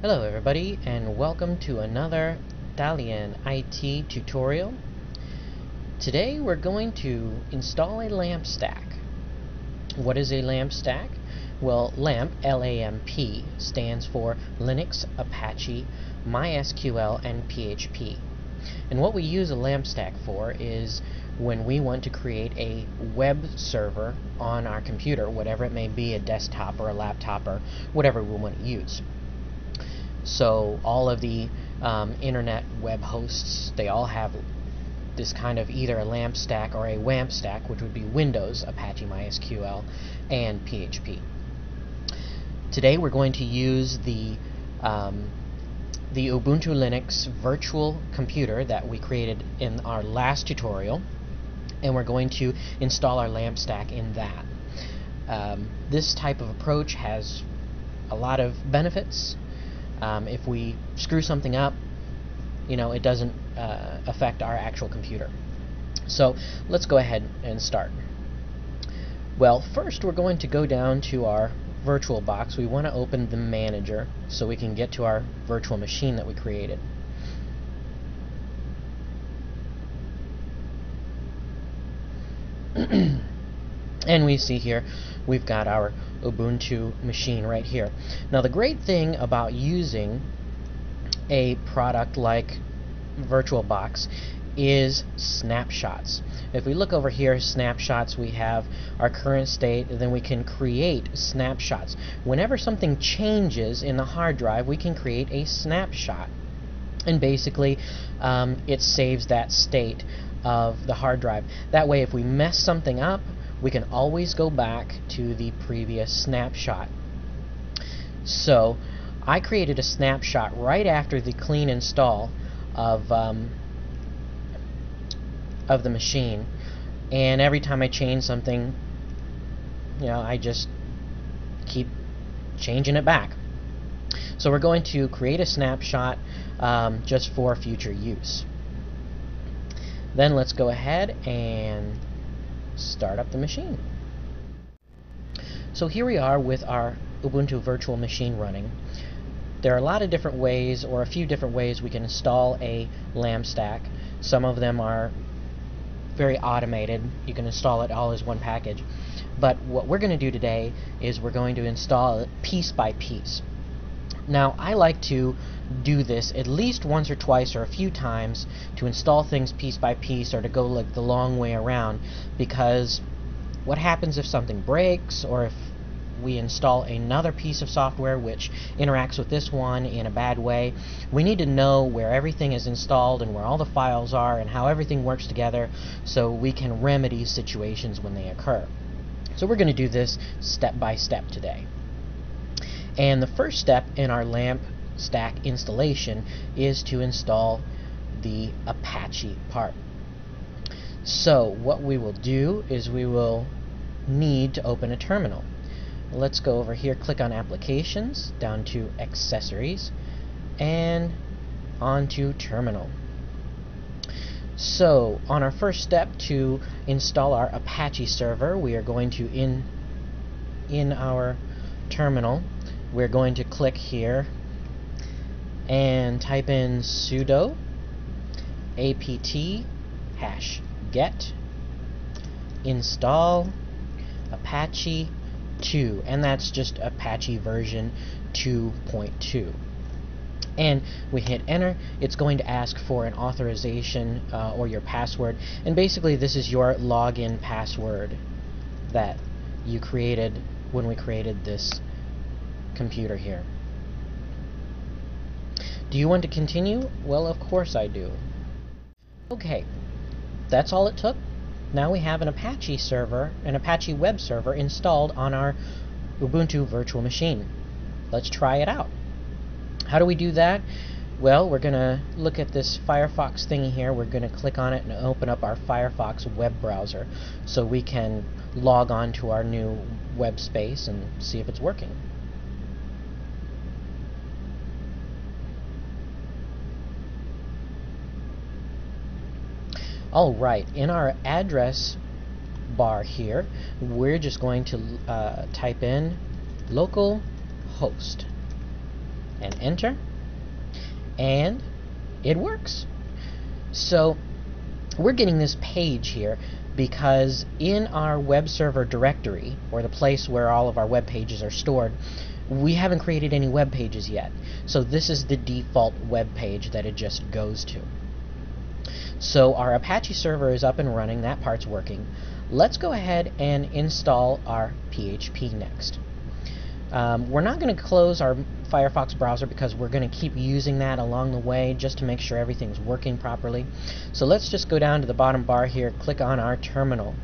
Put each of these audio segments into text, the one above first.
Hello everybody, and welcome to another Italian IT tutorial. Today we're going to install a LAMP stack. What is a LAMP stack? Well, LAMP, L-A-M-P, stands for Linux, Apache, MySQL, and PHP. And what we use a LAMP stack for is when we want to create a web server on our computer, whatever it may be, a desktop or a laptop or whatever we want to use. So all of the internet web hosts, they all have this kind of either a LAMP stack or a WAMP stack, which would be Windows, Apache, MySQL, and PHP. Today we're going to use the Ubuntu Linux virtual computer that we created in our last tutorial, and we're going to install our LAMP stack in that. This type of approach has a lot of benefits. If we screw something up, it doesn't affect our actual computer. So let's go ahead and start. Well, first we're going to go down to our virtual box. We want to open the manager so we can get to our virtual machine that we created. And we see here we've got our Ubuntu machine right here. Now the great thing about using a product like VirtualBox is snapshots. If we look over here, snapshots, we have our current state, and then we can create snapshots. Whenever something changes in the hard drive, we can create a snapshot. And basically, it saves that state of the hard drive. That way, if we mess something up, we can always go back to the previous snapshot. So I created a snapshot right after the clean install of the machine, and every time I change something, I just keep changing it back. So we're going to create a snapshot just for future use. Then let's go ahead and start up the machine. So here we are with our Ubuntu virtual machine running. There are a lot of different ways, or a few different ways, we can install a LAMP stack. Some of them are very automated. You can install it all as one package. But what we're going to do today is we're going to install it piece by piece. Now, I like to do this at least once or twice or a few times to install things piece by piece, or to go like the long way around, because what happens if something breaks, or if we install another piece of software which interacts with this one in a bad way? We need to know where everything is installed and where all the files are and how everything works together so we can remedy situations when they occur. So we're going to do this step by step today. And the first step in our LAMP stack installation is to install the Apache part. So what we will do is we will need to open a terminal. Let's go over here, click on Applications, down to Accessories, and onto Terminal. So on our first step to install our Apache server, we are going to, in our terminal, we're going to click here and type in sudo apt-get install Apache 2, and that's just Apache version 2.2. And we hit enter. It's going to ask for an authorization or your password, and basically this is your login password that you created when we created this computer here. Do you want to continue? Well, of course I do. Okay, that's all it took. Now we have an Apache server, an Apache web server installed on our Ubuntu virtual machine. Let's try it out. How do we do that? Well, we're going to look at this Firefox thingy here. We're going to click on it and open up our Firefox web browser so we can log on to our new web space and see if it's working. Alright, in our address bar here, we're just going to type in localhost. and enter, and it works. So we're getting this page here because in our web server directory, or the place where all of our web pages are stored, we haven't created any web pages yet. So this is the default web page that it just goes to. So our Apache server is up and running, that part's working. Let's go ahead and install our PHP next. We're not going to close our Firefox browser because we're going to keep using that along the way just to make sure everything's working properly. So let's just go down to the bottom bar here, click on our terminal,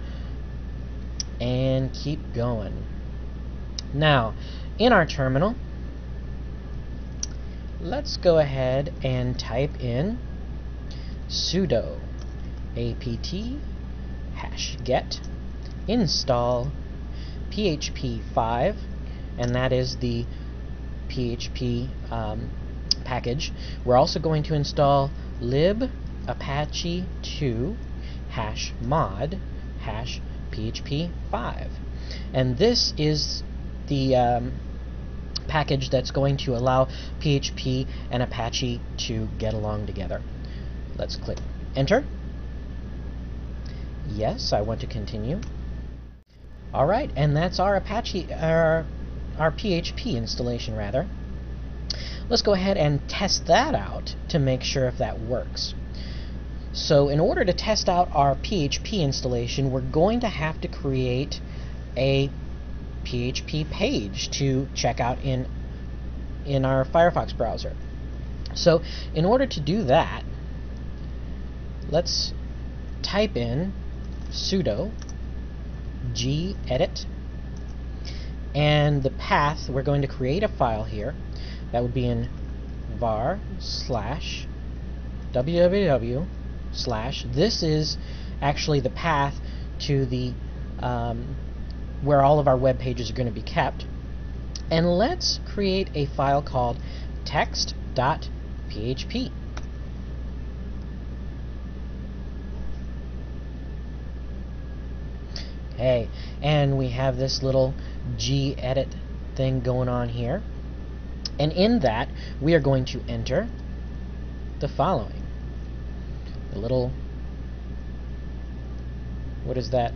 and keep going. Now, in our terminal, let's go ahead and type in sudo apt -get install php5, and that is the PHP package. We're also going to install lib apache2 -mod -php5, and this is the package that's going to allow PHP and Apache to get along together. Let's click enter. Yes, I want to continue. Alright, and that's our Apache, our PHP installation rather. Let's go ahead and test that out to make sure if that works. So in order to test out our PHP installation, we're going to have to create a PHP page to check out in our Firefox browser. So in order to do that, let's type in sudo gedit, and the path, we're going to create a file here that would be in var/www/ this is actually the path to the where all of our web pages are going to be kept, and let's create a file called text.php. Okay, and we have this little gedit thing going on here, and in that we are going to enter the following. The little, what is that,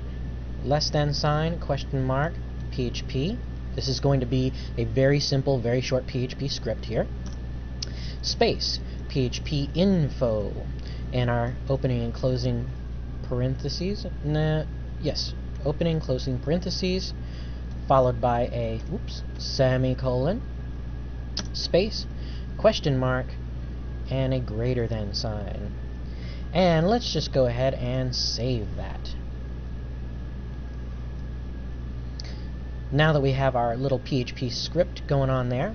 less than sign, question mark, PHP. This is going to be a very simple, very short PHP script here. Space, PHP info, and our opening and closing parentheses. Yes, opening, closing parentheses, followed by a semicolon, space, question mark, and a greater than sign. And let's just go ahead and save that. Now that we have our little PHP script going on there,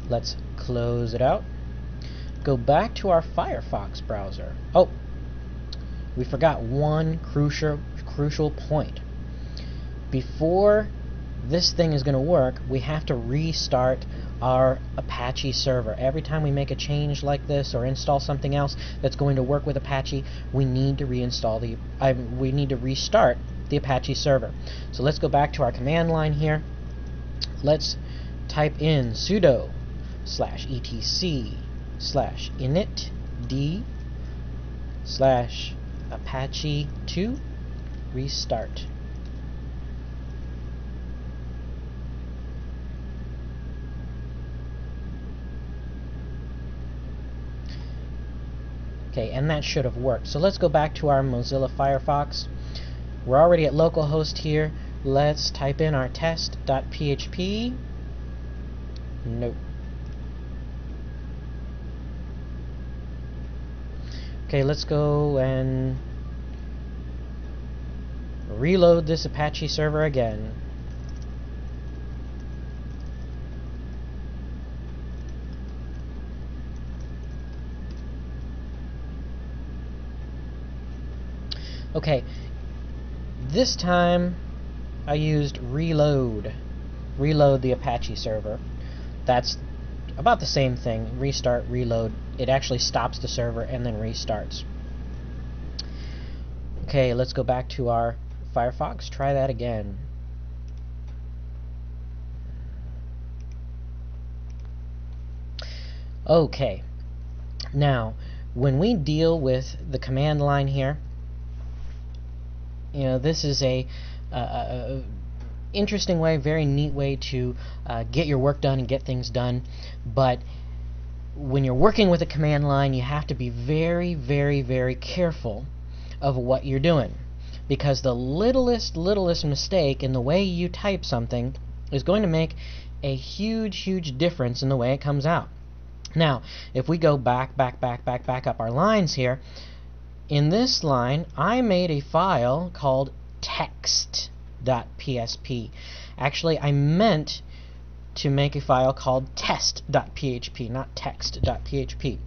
let's close it out. Go back to our Firefox browser. Oh, we forgot one crucial point. Before this thing is going to work, we have to restart our Apache server. Every time we make a change like this or install something else that's going to work with Apache, we need to restart the Apache server. So let's go back to our command line here. Let's type in sudo /etc/initd/apache2 restart. Okay, and that should have worked. So let's go back to our Mozilla Firefox. We're already at localhost here. Let's type in our test.php. Nope. Okay, let's go and reload this Apache server again. Okay, this time I used reload the Apache server. That's about the same thing. Restart, reload. It actually stops the server and then restarts. Okay, let's go back to our Firefox. Try that again. Okay, now when we deal with the command line here, this is a interesting way, very neat way to get your work done and get things done. But when you're working with a command line, you have to be very, very, very careful of what you're doing, because the littlest mistake in the way you type something is going to make a huge difference in the way it comes out. Now, if we go back up our lines here, in this line, I made a file called text.psp. Actually, I meant to make a file called test.php, not text.php.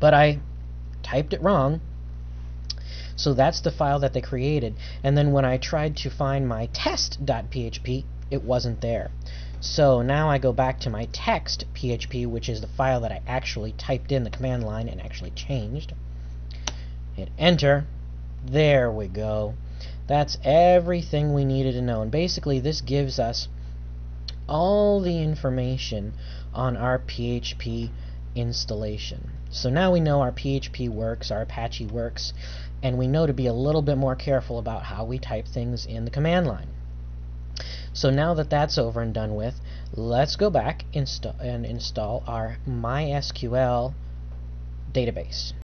But I typed it wrong, so that's the file that they created. And then when I tried to find my test.php, it wasn't there. So now I go back to my text.php, which is the file that I actually typed in the command line and actually changed. Hit enter. There we go. That's everything we needed to know. And basically this gives us all the information on our PHP installation. So now we know our PHP works, our Apache works, and we know to be a little bit more careful about how we type things in the command line. So now that that's over and done with, let's go back and install our MySQL database.